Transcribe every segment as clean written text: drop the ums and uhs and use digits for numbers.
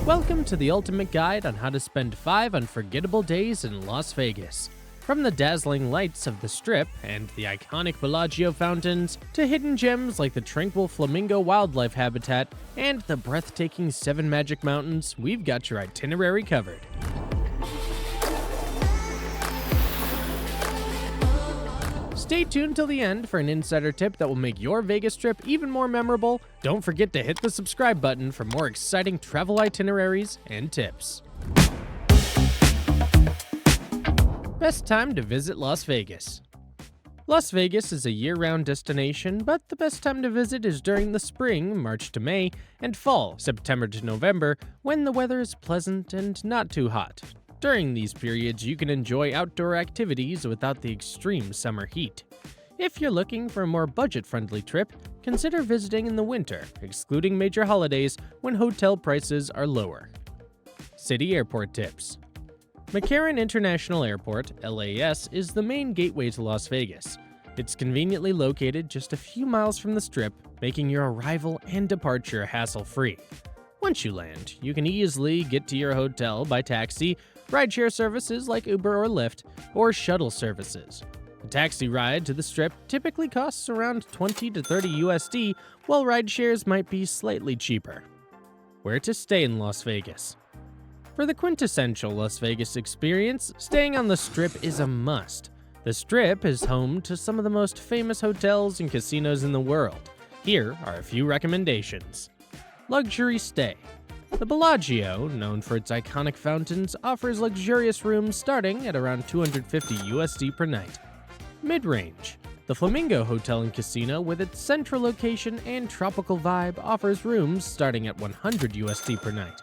Welcome to the ultimate guide on how to spend 5 unforgettable days in Las Vegas. From the dazzling lights of the Strip and the iconic Bellagio fountains, to hidden gems like the tranquil Flamingo wildlife habitat and the breathtaking 7 Magic Mountains, we've got your itinerary covered. Stay tuned till the end for an insider tip that will make your Vegas trip even more memorable. Don't forget to hit the subscribe button for more exciting travel itineraries and tips. Best time to visit Las Vegas. Las Vegas is a year-round destination, but the best time to visit is during the spring, March to May, and fall, September to November, when the weather is pleasant and not too hot. During these periods, you can enjoy outdoor activities without the extreme summer heat. If you're looking for a more budget-friendly trip, consider visiting in the winter, excluding major holidays when hotel prices are lower. City airport tips. McCarran International Airport, LAS, is the main gateway to Las Vegas. It's conveniently located just a few miles from the Strip, making your arrival and departure hassle-free. Once you land, you can easily get to your hotel by taxi, rideshare services like Uber or Lyft, or shuttle services. A taxi ride to the Strip typically costs around $20 to $30 USD, while rideshares might be slightly cheaper. Where to stay in Las Vegas? For the quintessential Las Vegas experience, staying on the Strip is a must. The Strip is home to some of the most famous hotels and casinos in the world. Here are a few recommendations. Luxury stay. The Bellagio, known for its iconic fountains, offers luxurious rooms starting at around $250 USD per night. Mid-range. The Flamingo Hotel and Casino, with its central location and tropical vibe, offers rooms starting at $100 USD per night.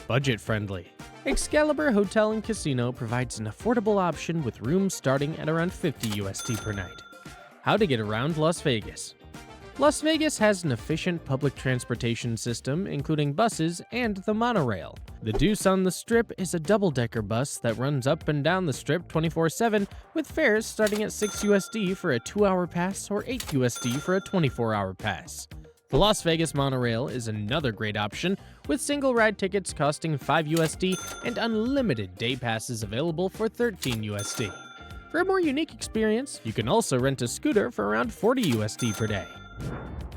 Budget-friendly. Excalibur Hotel and Casino provides an affordable option with rooms starting at around $50 USD per night. How to get around Las Vegas. Las Vegas has an efficient public transportation system, including buses and the monorail. The Deuce on the Strip is a double-decker bus that runs up and down the Strip 24/7, with fares starting at $6 USD for a 2-hour pass or $8 USD for a 24-hour pass. The Las Vegas monorail is another great option, with single ride tickets costing $5 USD and unlimited day passes available for $13 USD. For a more unique experience, you can also rent a scooter for around $40 USD per day.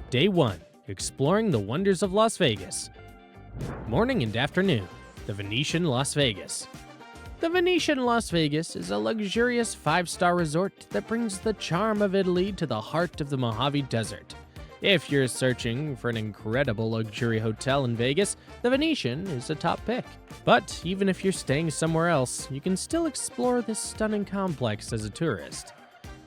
Day 1. Exploring the wonders of Las Vegas. Morning and afternoon. The Venetian Las Vegas. The Venetian Las Vegas is a luxurious 5-star resort that brings the charm of Italy to the heart of the Mojave Desert. If you're searching for an incredible luxury hotel in Vegas, the Venetian is a top pick. But even if you're staying somewhere else, you can still explore this stunning complex as a tourist.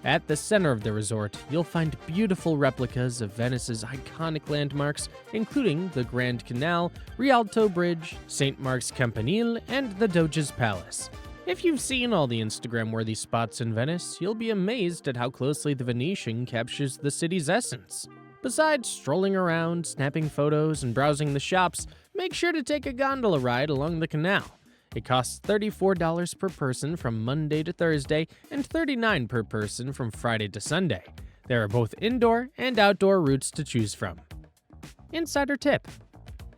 At the center of the resort, you'll find beautiful replicas of Venice's iconic landmarks, including the Grand Canal, Rialto Bridge, St. Mark's Campanile, and the Doge's Palace. If you've seen all the Instagram-worthy spots in Venice, you'll be amazed at how closely the Venetian captures the city's essence. Besides strolling around, snapping photos, and browsing the shops, make sure to take a gondola ride along the canal. It costs $34 per person from Monday to Thursday and $39 per person from Friday to Sunday. There are both indoor and outdoor routes to choose from. Insider tip.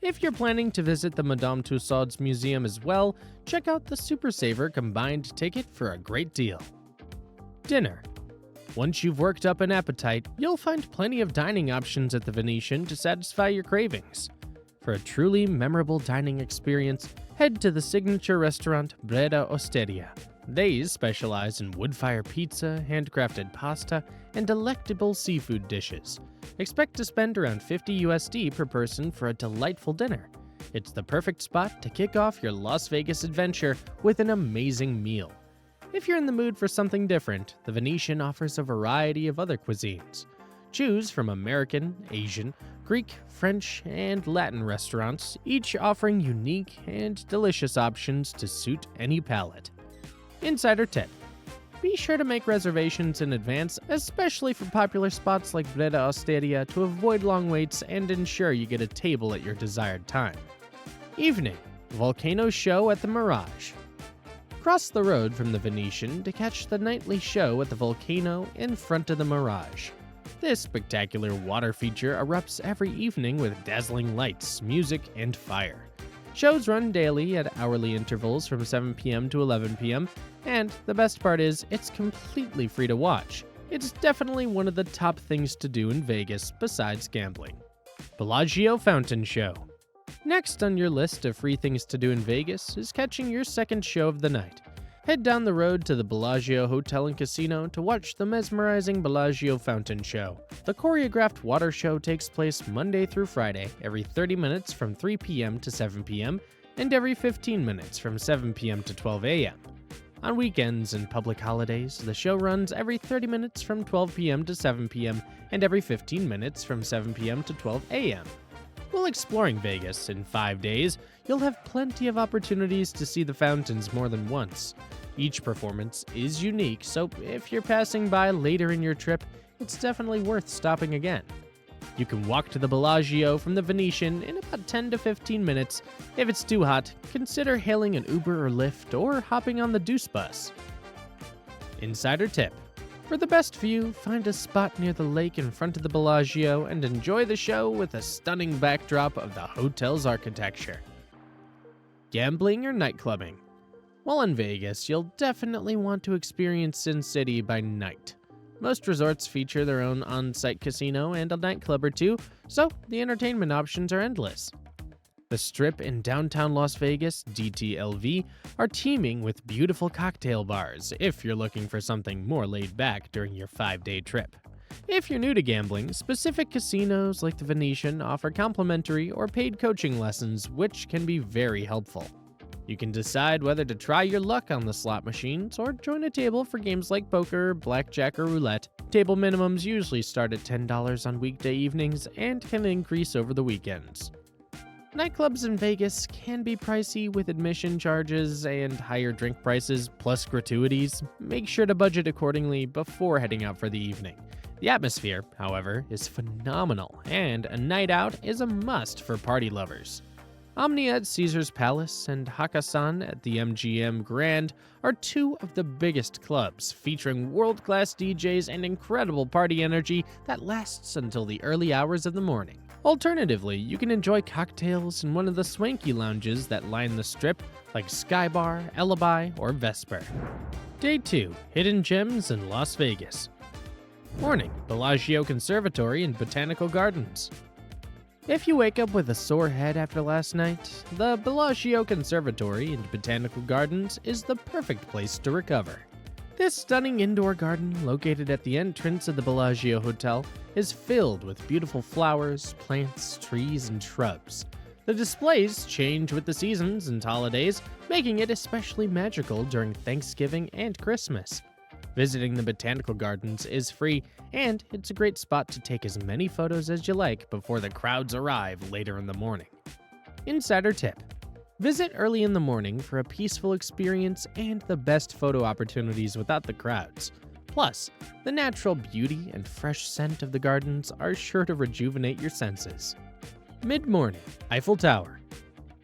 If you're planning to visit the Madame Tussauds Museum as well, check out the Super Saver combined ticket for a great deal. Dinner. Once you've worked up an appetite, you'll find plenty of dining options at the Venetian to satisfy your cravings. For a truly memorable dining experience, head to the signature restaurant Breda Osteria. They specialize in wood-fire pizza, handcrafted pasta, and delectable seafood dishes. Expect to spend around $50 USD per person for a delightful dinner. It's the perfect spot to kick off your Las Vegas adventure with an amazing meal. If you're in the mood for something different, the Venetian offers a variety of other cuisines. Choose from American, Asian, Greek, French, and Latin restaurants, each offering unique and delicious options to suit any palate. Insider tip. Be sure to make reservations in advance, especially for popular spots like Breda Osteria, to avoid long waits and ensure you get a table at your desired time. Evening. Volcano show at the Mirage. Cross the road from the Venetian to catch the nightly show at the Volcano in front of the Mirage. This spectacular water feature erupts every evening with dazzling lights, music, and fire. Shows run daily at hourly intervals from 7 p.m. to 11 p.m., and the best part is it's completely free to watch. It's definitely one of the top things to do in Vegas besides gambling. Bellagio Fountain Show. Next on your list of free things to do in Vegas is catching your second show of the night. Head down the road to the Bellagio Hotel and Casino to watch the mesmerizing Bellagio Fountain Show. The choreographed water show takes place Monday through Friday, every 30 minutes from 3 p.m. to 7 p.m., and every 15 minutes from 7 p.m. to 12 a.m. On weekends and public holidays, the show runs every 30 minutes from 12 p.m. to 7 p.m. and every 15 minutes from 7 p.m. to 12 a.m. While exploring Vegas in 5 days, you'll have plenty of opportunities to see the fountains more than once. Each performance is unique, so if you're passing by later in your trip, it's definitely worth stopping again. You can walk to the Bellagio from the Venetian in about 10 to 15 minutes. If it's too hot, consider hailing an Uber or Lyft or hopping on the Deuce bus. Insider tip. For the best view, find a spot near the lake in front of the Bellagio and enjoy the show with a stunning backdrop of the hotel's architecture. Gambling or nightclubbing? While in Vegas, you'll definitely want to experience Sin City by night. Most resorts feature their own on-site casino and a nightclub or two, so the entertainment options are endless. The Strip in downtown Las Vegas, DTLV, are teeming with beautiful cocktail bars if you're looking for something more laid back during your 5-day trip. If you're new to gambling, specific casinos like the Venetian offer complimentary or paid coaching lessons, which can be very helpful. You can decide whether to try your luck on the slot machines or join a table for games like poker, blackjack, or roulette. Table minimums usually start at $10 on weekday evenings and can increase over the weekends. Nightclubs in Vegas can be pricey with admission charges and higher drink prices plus gratuities. Make sure to budget accordingly before heading out for the evening. The atmosphere, however, is phenomenal, and a night out is a must for party lovers. Omnia at Caesar's Palace and Hakkasan at the MGM Grand are two of the biggest clubs, featuring world-class DJs and incredible party energy that lasts until the early hours of the morning. Alternatively, you can enjoy cocktails in one of the swanky lounges that line the Strip, like Skybar, Alibi, or Vesper. Day 2. Hidden Gems in Las Vegas. Morning, Bellagio Conservatory and Botanical Gardens. If you wake up with a sore head after last night, the Bellagio Conservatory and Botanical Gardens is the perfect place to recover. This stunning indoor garden, located at the entrance of the Bellagio Hotel, is filled with beautiful flowers, plants, trees, and shrubs. The displays change with the seasons and holidays, making it especially magical during Thanksgiving and Christmas. Visiting the Botanical Gardens is free, and it's a great spot to take as many photos as you like before the crowds arrive later in the morning. Insider tip. Visit early in the morning for a peaceful experience and the best photo opportunities without the crowds. Plus, the natural beauty and fresh scent of the gardens are sure to rejuvenate your senses. Mid-morning, Eiffel Tower.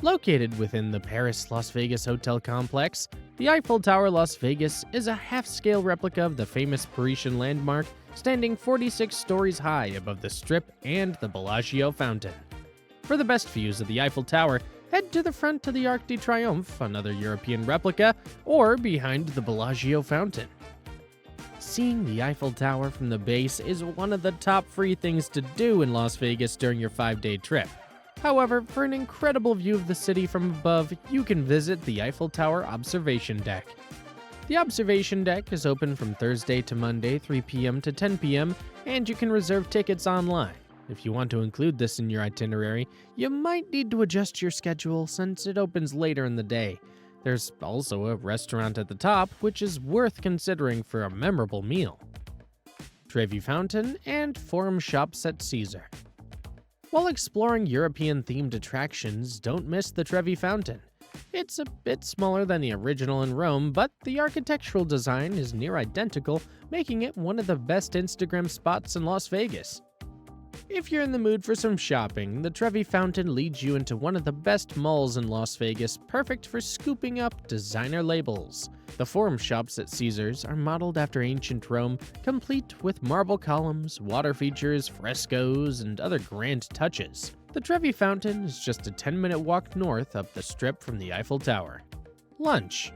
Located within the Paris-Las Vegas hotel complex, the Eiffel Tower Las Vegas is a half-scale replica of the famous Parisian landmark, standing 46 stories high above the Strip and the Bellagio fountain. For the best views of the Eiffel Tower, head to the front of the Arc de Triomphe, another European replica, or behind the Bellagio fountain. Seeing the Eiffel Tower from the base is one of the top free things to do in Las Vegas during your 5-day trip. However, for an incredible view of the city from above, you can visit the Eiffel Tower Observation Deck. The observation deck is open from Thursday to Monday, 3 p.m. to 10 p.m., and you can reserve tickets online. If you want to include this in your itinerary, you might need to adjust your schedule since it opens later in the day. There's also a restaurant at the top, which is worth considering for a memorable meal. Trevi Fountain and Forum Shops at Caesar. While exploring European-themed attractions, don't miss the Trevi Fountain. It's a bit smaller than the original in Rome, but the architectural design is near identical, making it one of the best Instagram spots in Las Vegas. If you're in the mood for some shopping, the Trevi Fountain leads you into one of the best malls in Las Vegas, perfect for scooping up designer labels. The Forum Shops at Caesars are modeled after ancient Rome, complete with marble columns, water features, frescoes, and other grand touches. The Trevi Fountain is just a 10-minute walk north up the strip from the Eiffel Tower. Lunch.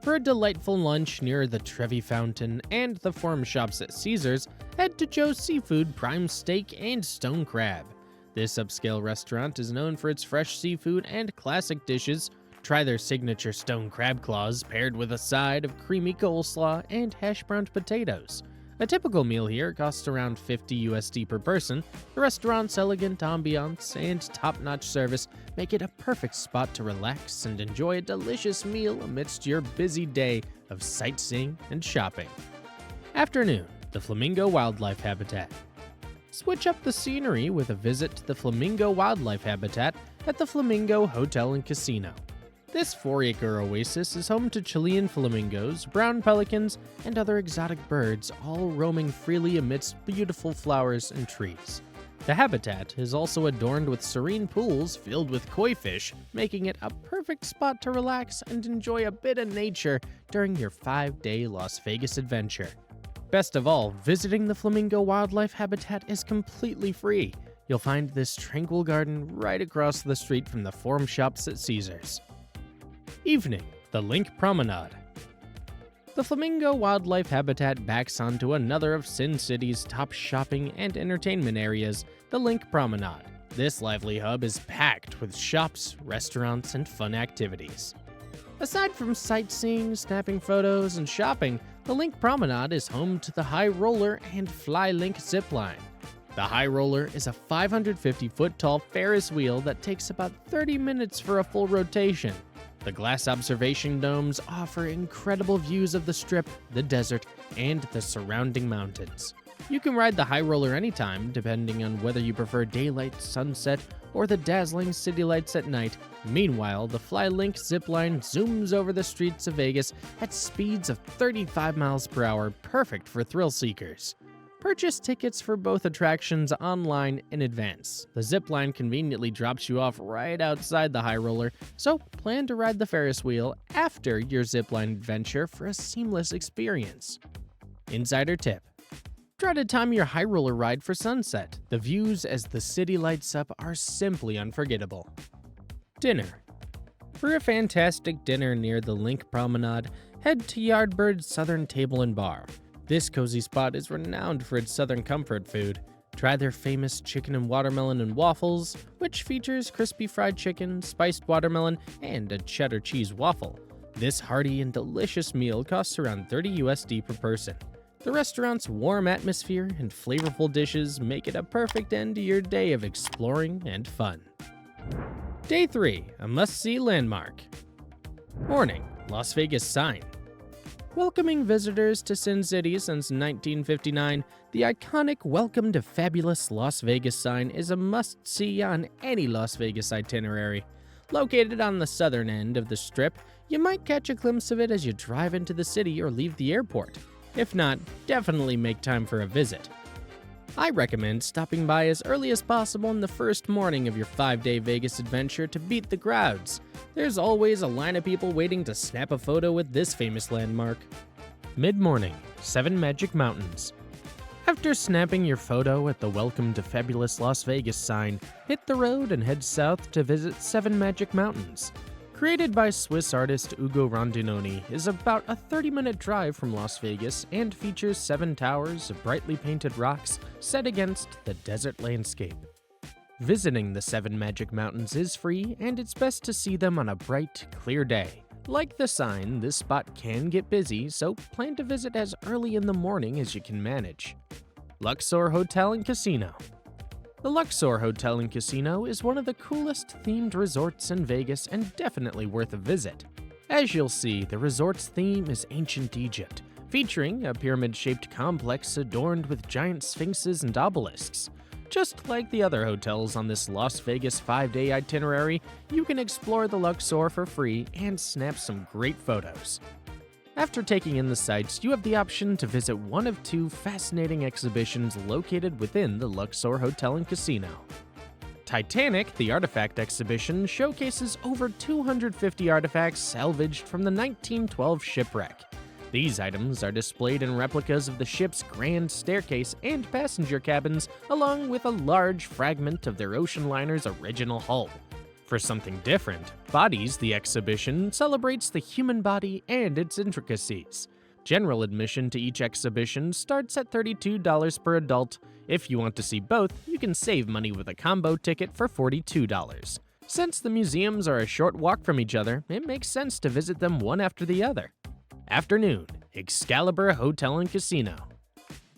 For a delightful lunch near the Trevi Fountain and the Forum Shops at Caesars, head to Joe's Seafood Prime Steak and Stone Crab. This upscale restaurant is known for its fresh seafood and classic dishes. Try their signature stone crab claws paired with a side of creamy coleslaw and hash browned potatoes. A typical meal here costs around $50 USD per person. The restaurant's elegant ambiance and top-notch service make it a perfect spot to relax and enjoy a delicious meal amidst your busy day of sightseeing and shopping. Afternoon, the Flamingo Wildlife Habitat. Switch up the scenery with a visit to the Flamingo Wildlife Habitat at the Flamingo Hotel and Casino. This 4-acre oasis is home to Chilean flamingos, brown pelicans, and other exotic birds, all roaming freely amidst beautiful flowers and trees. The habitat is also adorned with serene pools filled with koi fish, making it a perfect spot to relax and enjoy a bit of nature during your 5-day Las Vegas adventure. Best of all, visiting the Flamingo Wildlife Habitat is completely free. You'll find this tranquil garden right across the street from the Forum Shops at Caesars. Evening, the Link Promenade. The Flamingo Wildlife Habitat backs onto another of Sin City's top shopping and entertainment areas, the Link Promenade. This lively hub is packed with shops, restaurants, and fun activities. Aside from sightseeing, snapping photos, and shopping, the Link Promenade is home to the High Roller and Fly Link zipline. The High Roller is a 550-foot tall Ferris wheel that takes about 30 minutes for a full rotation. The glass observation domes offer incredible views of the Strip, the desert, and the surrounding mountains. You can ride the High Roller anytime, depending on whether you prefer daylight, sunset, or the dazzling city lights at night. Meanwhile, the Flylink zipline zooms over the streets of Vegas at speeds of 35 miles per hour, perfect for thrill seekers. Purchase tickets for both attractions online in advance. The zipline conveniently drops you off right outside the High Roller, so plan to ride the Ferris wheel after your zipline adventure for a seamless experience. Insider tip: try to time your High Roller ride for sunset. The views as the city lights up are simply unforgettable. Dinner. For a fantastic dinner near the Link Promenade, head to Yardbird's Southern Table and Bar. This cozy spot is renowned for its southern comfort food. Try their famous chicken and watermelon and waffles, which features crispy fried chicken, spiced watermelon, and a cheddar cheese waffle. This hearty and delicious meal costs around $30 USD per person. The restaurant's warm atmosphere and flavorful dishes make it a perfect end to your day of exploring and fun. Day 3, a must-see landmark. Morning, Las Vegas sign. Welcoming visitors to Sin City since 1959, the iconic Welcome to Fabulous Las Vegas sign is a must-see on any Las Vegas itinerary. Located on the southern end of the Strip, you might catch a glimpse of it as you drive into the city or leave the airport. If not, definitely make time for a visit. I recommend stopping by as early as possible in the first morning of your 5-day Vegas adventure to beat the crowds. There's always a line of people waiting to snap a photo with this famous landmark. Mid-morning, 7 Magic Mountains. After snapping your photo at the Welcome to Fabulous Las Vegas sign, hit the road and head south to visit 7 Magic Mountains. Created by Swiss artist Ugo Rondinoni, is about a 30-minute drive from Las Vegas and features 7 towers of brightly painted rocks set against the desert landscape. Visiting the 7 Magic Mountains is free, and it's best to see them on a bright, clear day. Like the sign, this spot can get busy, so plan to visit as early in the morning as you can manage. Luxor Hotel and Casino. The Luxor Hotel and Casino is one of the coolest themed resorts in Vegas and definitely worth a visit. As you'll see, the resort's theme is ancient Egypt, featuring a pyramid-shaped complex adorned with giant sphinxes and obelisks. Just like the other hotels on this Las Vegas 5-day itinerary, you can explore the Luxor for free and snap some great photos. After taking in the sights, you have the option to visit one of 2 fascinating exhibitions located within the Luxor Hotel and Casino. Titanic, the Artifact Exhibition, showcases over 250 artifacts salvaged from the 1912 shipwreck. These items are displayed in replicas of the ship's grand staircase and passenger cabins, along with a large fragment of their ocean liner's original hull. For something different, Bodies, the exhibition celebrates the human body and its intricacies. General admission to each exhibition starts at $32 per adult. If you want to see both, you can save money with a combo ticket for $42. Since the museums are a short walk from each other, it makes sense to visit them one after the other. Afternoon, Excalibur Hotel and Casino.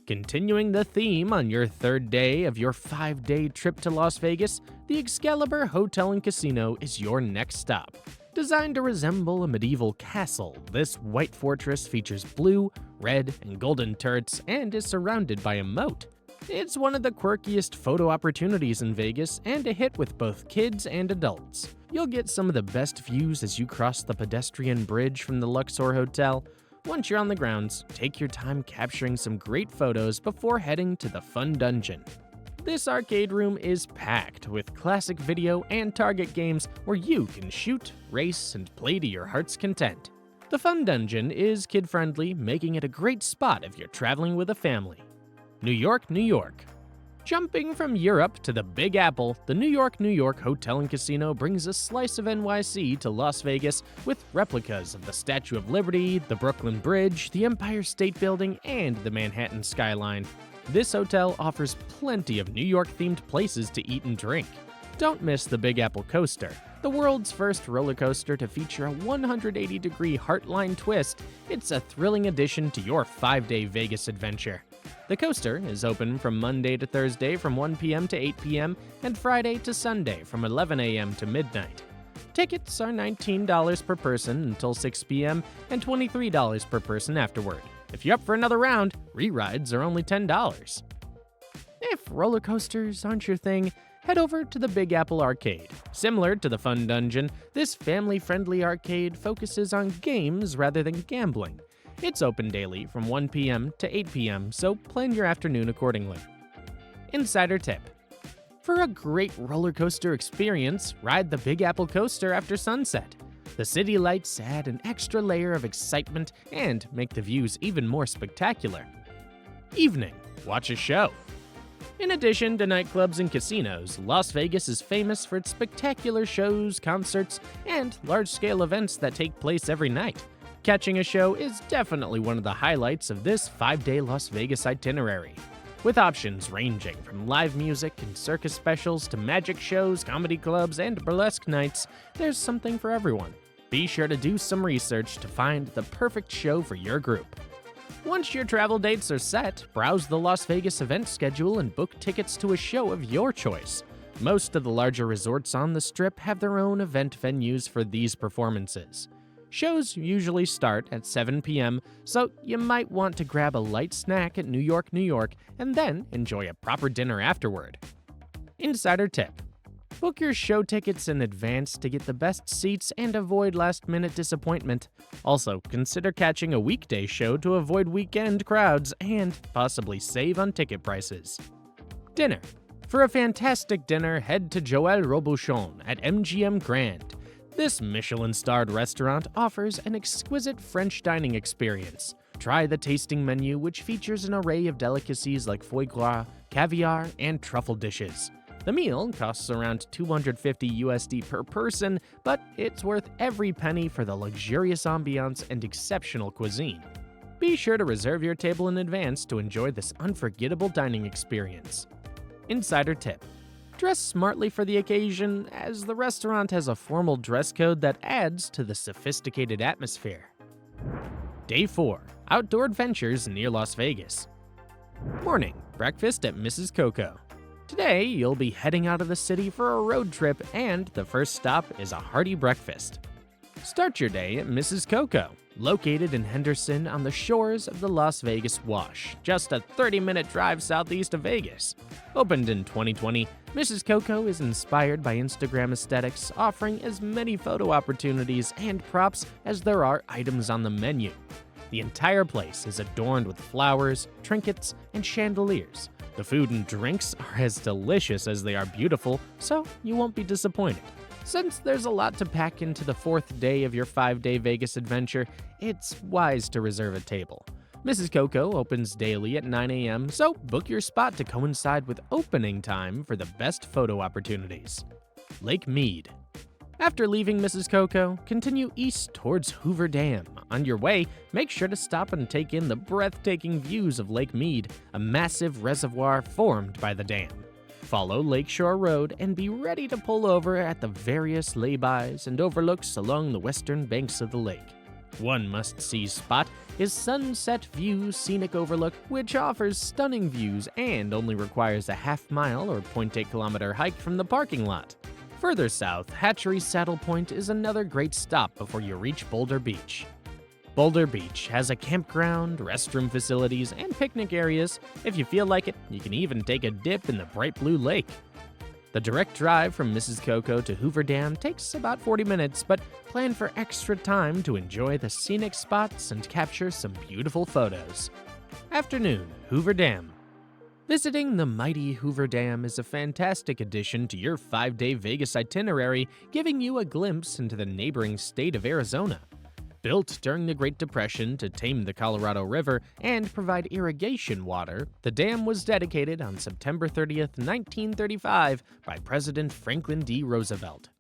Continuing the theme on your third day of your 5-day trip to Las Vegas, the Excalibur Hotel and Casino is your next stop. Designed to resemble a medieval castle, this white fortress features blue, red, and golden turrets and is surrounded by a moat. It's one of the quirkiest photo opportunities in Vegas and a hit with both kids and adults. You'll get some of the best views as you cross the pedestrian bridge from the Luxor Hotel. Once you're on the grounds, take your time capturing some great photos before heading to the Fun Dungeon. This arcade room is packed with classic video and target games where you can shoot, race, and play to your heart's content. The Fun Dungeon is kid-friendly, making it a great spot if you're traveling with a family. New York, New York. Jumping from Europe to the Big Apple, the New York Hotel and Casino brings a slice of NYC to Las Vegas with replicas of the Statue of Liberty, the Brooklyn Bridge, the Empire State Building, and the Manhattan skyline. This hotel offers plenty of New York-themed places to eat and drink. Don't miss the Big Apple Coaster, the world's first roller coaster to feature a 180-degree heartline twist. It's a thrilling addition to your 5-day Vegas adventure. The coaster is open from Monday to Thursday from 1 p.m. to 8 p.m. and Friday to Sunday from 11 a.m. to midnight. Tickets are $19 per person until 6 p.m. and $23 per person afterward. If you're up for another round, re-rides are only $10. If roller coasters aren't your thing, head over to the Big Apple Arcade. Similar to the Fun Dungeon, this family-friendly arcade focuses on games rather than gambling. It's open daily from 1 p.m. to 8 p.m., so plan your afternoon accordingly. Insider tip. For a great roller coaster experience, ride the Big Apple Coaster after sunset. The city lights add an extra layer of excitement and make the views even more spectacular. Evening. Watch a show. In addition to nightclubs and casinos, Las Vegas is famous for its spectacular shows, concerts, and large-scale events that take place every night. Catching a show is definitely one of the highlights of this 5-day Las Vegas itinerary. With options ranging from live music and circus specials to magic shows, comedy clubs, and burlesque nights, there's something for everyone. Be sure to do some research to find the perfect show for your group. Once your travel dates are set, browse the Las Vegas event schedule and book tickets to a show of your choice. Most of the larger resorts on the Strip have their own event venues for these performances. Shows usually start at 7 p.m., so you might want to grab a light snack at New York, and then enjoy a proper dinner afterward. Insider tip. Book your show tickets in advance to get the best seats and avoid last-minute disappointment. Also, consider catching a weekday show to avoid weekend crowds and possibly save on ticket prices. Dinner. For a fantastic dinner, head to Joël Robuchon at MGM Grand. This Michelin-starred restaurant offers an exquisite French dining experience. Try the tasting menu, which features an array of delicacies like foie gras, caviar, and truffle dishes. The meal costs around $250 USD per person, but it's worth every penny for the luxurious ambiance and exceptional cuisine. Be sure to reserve your table in advance to enjoy this unforgettable dining experience. Insider tip. Dress smartly for the occasion, as the restaurant has a formal dress code that adds to the sophisticated atmosphere. Day 4. Outdoor adventures near Las Vegas. Morning. Breakfast at Mrs. Coco. Today, you'll be heading out of the city for a road trip, and the first stop is a hearty breakfast. Start your day at Mrs. Coco, located in Henderson on the shores of the Las Vegas Wash, just a 30-minute drive southeast of Vegas. Opened in 2020, Mrs. Coco is inspired by Instagram aesthetics, offering as many photo opportunities and props as there are items on the menu. The entire place is adorned with flowers, trinkets, and chandeliers. The food and drinks are as delicious as they are beautiful, so you won't be disappointed. Since there's a lot to pack into the 4th day of your 5-day Vegas adventure, it's wise to reserve a table. Mrs. Coco opens daily at 9 a.m., so book your spot to coincide with opening time for the best photo opportunities. Lake Mead. After leaving Mrs. Coco, continue east towards Hoover Dam. On your way, make sure to stop and take in the breathtaking views of Lake Mead, a massive reservoir formed by the dam. Follow Lakeshore Road and be ready to pull over at the various laybys and overlooks along the western banks of the lake. One must-see spot is Sunset View Scenic Overlook, which offers stunning views and only requires a half-mile or 0.8-kilometer hike from the parking lot. Further south, Hatchery Saddle Point is another great stop before you reach Boulder Beach. Boulder Beach has a campground, restroom facilities, and picnic areas. If you feel like it, you can even take a dip in the bright blue lake. The direct drive from Mrs. Coco to Hoover Dam takes about 40 minutes, but plan for extra time to enjoy the scenic spots and capture some beautiful photos. Afternoon, Hoover Dam. Visiting the mighty Hoover Dam is a fantastic addition to your 5-day Vegas itinerary, giving you a glimpse into the neighboring state of Arizona. Built during the Great Depression to tame the Colorado River and provide irrigation water, the dam was dedicated on September 30th, 1935 by President Franklin D. Roosevelt.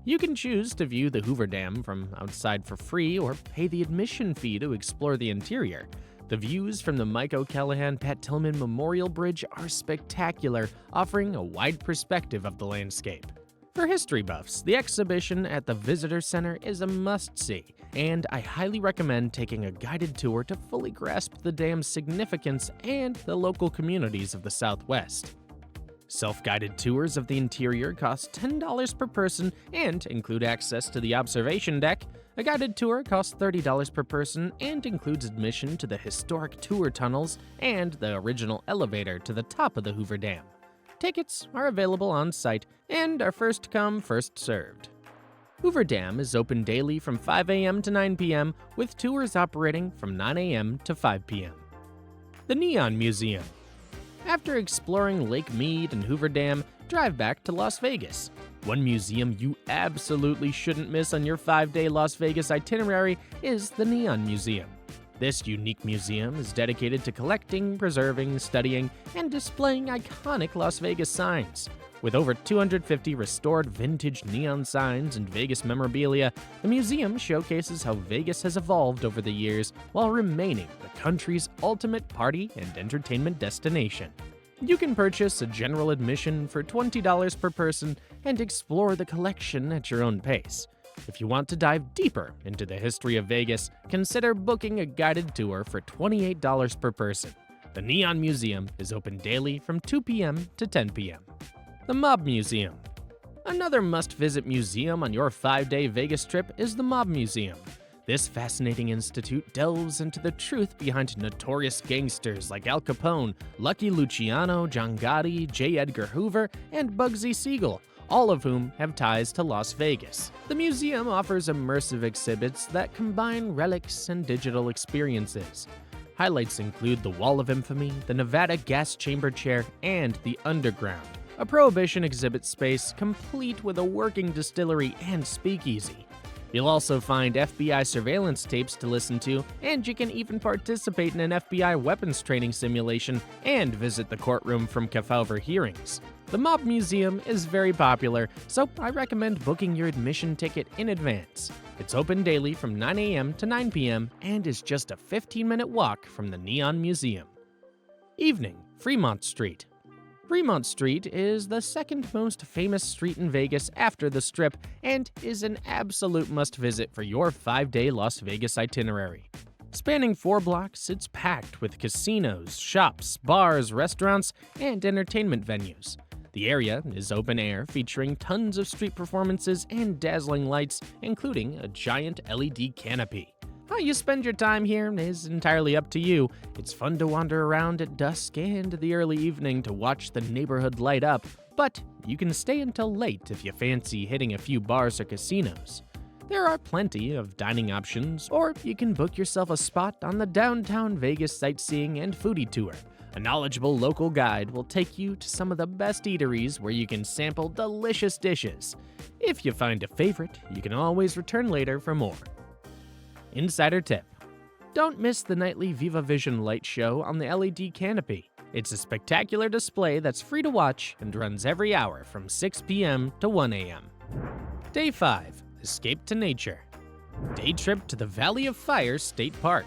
You can choose to view the Hoover Dam from outside for free or pay the admission fee to explore the interior. The views from the Mike O'Callaghan-Pat Tillman Memorial Bridge are spectacular, offering a wide perspective of the landscape. For history buffs, the exhibition at the Visitor Center is a must-see, and I highly recommend taking a guided tour to fully grasp the dam's significance and the local communities of the Southwest. Self-guided tours of the interior cost $10 per person and include access to the observation deck. A guided tour costs $30 per person and includes admission to the historic tour tunnels and the original elevator to the top of the Hoover Dam. Tickets are available on site and are first come, first served. Hoover Dam is open daily from 5 a.m. to 9 p.m., with tours operating from 9 a.m. to 5 p.m. The Neon Museum. After exploring Lake Mead and Hoover Dam, drive back to Las Vegas. One museum you absolutely shouldn't miss on your 5-day Las Vegas itinerary is the Neon Museum. This unique museum is dedicated to collecting, preserving, studying, and displaying iconic Las Vegas signs. With over 250 restored vintage neon signs and Vegas memorabilia, the museum showcases how Vegas has evolved over the years while remaining the country's ultimate party and entertainment destination. You can purchase a general admission for $20 per person and explore the collection at your own pace. If you want to dive deeper into the history of Vegas, consider booking a guided tour for $28 per person. The Neon Museum is open daily from 2 p.m. to 10 p.m. The Mob Museum. Another must-visit museum on your 5-day Vegas trip is the Mob Museum. This fascinating institute delves into the truth behind notorious gangsters like Al Capone, Lucky Luciano, John Gotti, J. Edgar Hoover, and Bugsy Siegel, all of whom have ties to Las Vegas. The museum offers immersive exhibits that combine relics and digital experiences. Highlights include the Wall of Infamy, the Nevada Gas Chamber Chair, and the Underground, a Prohibition exhibit space complete with a working distillery and speakeasy. You'll also find FBI surveillance tapes to listen to, and you can even participate in an FBI weapons training simulation and visit the courtroom from Kefauver hearings. The Mob Museum is very popular, so I recommend booking your admission ticket in advance. It's open daily from 9 a.m. to 9 p.m. and is just a 15-minute walk from the Neon Museum. Evening, Fremont Street. Fremont Street is the second most famous street in Vegas after the Strip and is an absolute must-visit for your 5-day Las Vegas itinerary. Spanning 4 blocks, it's packed with casinos, shops, bars, restaurants, and entertainment venues. The area is open air, featuring tons of street performances and dazzling lights, including a giant LED canopy. How you spend your time here is entirely up to you. It's fun to wander around at dusk and the early evening to watch the neighborhood light up, but you can stay until late if you fancy hitting a few bars or casinos. There are plenty of dining options, or you can book yourself a spot on the Downtown Vegas Sightseeing and Foodie Tour, A knowledgeable local guide will take you to some of the best eateries where you can sample delicious dishes. If you find a favorite, you can always return later for more. Insider tip: don't miss the nightly Viva Vision light show on the LED canopy. It's a spectacular display that's free to watch and runs every hour from 6 p.m. to 1 a.m. Day 5. Escape to nature. Day trip to the Valley of Fire State Park.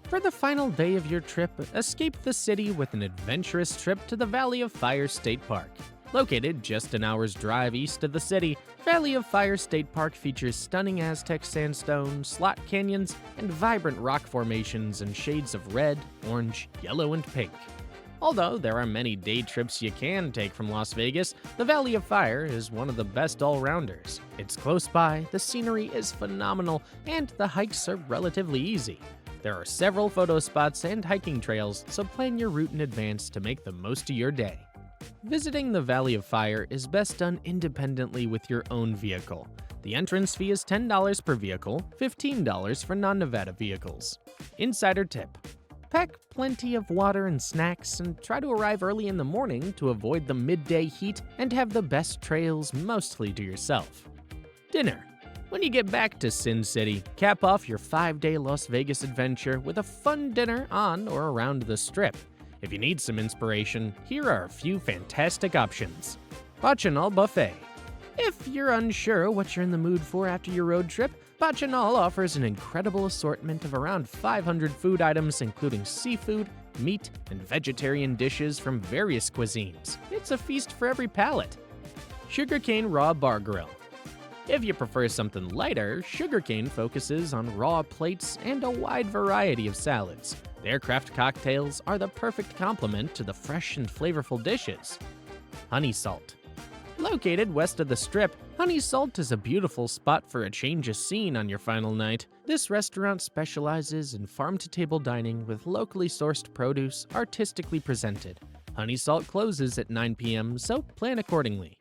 For the final day of your trip, escape the city with an adventurous trip to the Valley of Fire State Park. Located just an hour's drive east of the city, Valley of Fire State Park features stunning Aztec sandstone, slot canyons, and vibrant rock formations in shades of red, orange, yellow, and pink. Although there are many day trips you can take from Las Vegas, the Valley of Fire is one of the best all-rounders. It's close by, the scenery is phenomenal, and the hikes are relatively easy. There are several photo spots and hiking trails, so plan your route in advance to make the most of your day. Visiting the Valley of Fire is best done independently with your own vehicle. The entrance fee is $10 per vehicle, $15 for non-Nevada vehicles. Insider tip: pack plenty of water and snacks and try to arrive early in the morning to avoid the midday heat and have the best trails mostly to yourself. Dinner. When you get back to Sin City, cap off your 5-day Las Vegas adventure with a fun dinner on or around the Strip. If you need some inspiration, here are a few fantastic options. Bacchanal Buffet. If you're unsure what you're in the mood for after your road trip, Bacchanal offers an incredible assortment of around 500 food items, including seafood, meat, and vegetarian dishes from various cuisines. It's a feast for every palate. Sugarcane Raw Bar Grill. If you prefer something lighter, Sugarcane focuses on raw plates and a wide variety of salads. Their craft cocktails are the perfect complement to the fresh and flavorful dishes. Honey Salt. Located west of the Strip, Honey Salt is a beautiful spot for a change of scene on your final night. This restaurant specializes in farm-to-table dining with locally sourced produce artistically presented. Honey Salt closes at 9 p.m., so plan accordingly.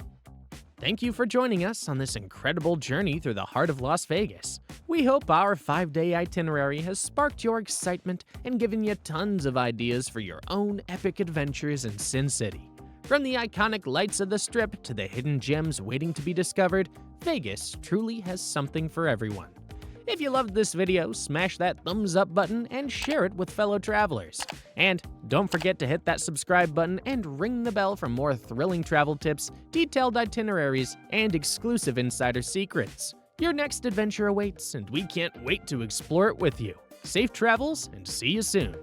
Thank you for joining us on this incredible journey through the heart of Las Vegas. We hope our 5-day itinerary has sparked your excitement and given you tons of ideas for your own epic adventures in Sin City. From the iconic lights of the Strip to the hidden gems waiting to be discovered, Vegas truly has something for everyone. If you loved this video, smash that thumbs up button and share it with fellow travelers. And don't forget to hit that subscribe button and ring the bell for more thrilling travel tips, detailed itineraries, and exclusive insider secrets. Your next adventure awaits, and we can't wait to explore it with you. Safe travels, and see you soon.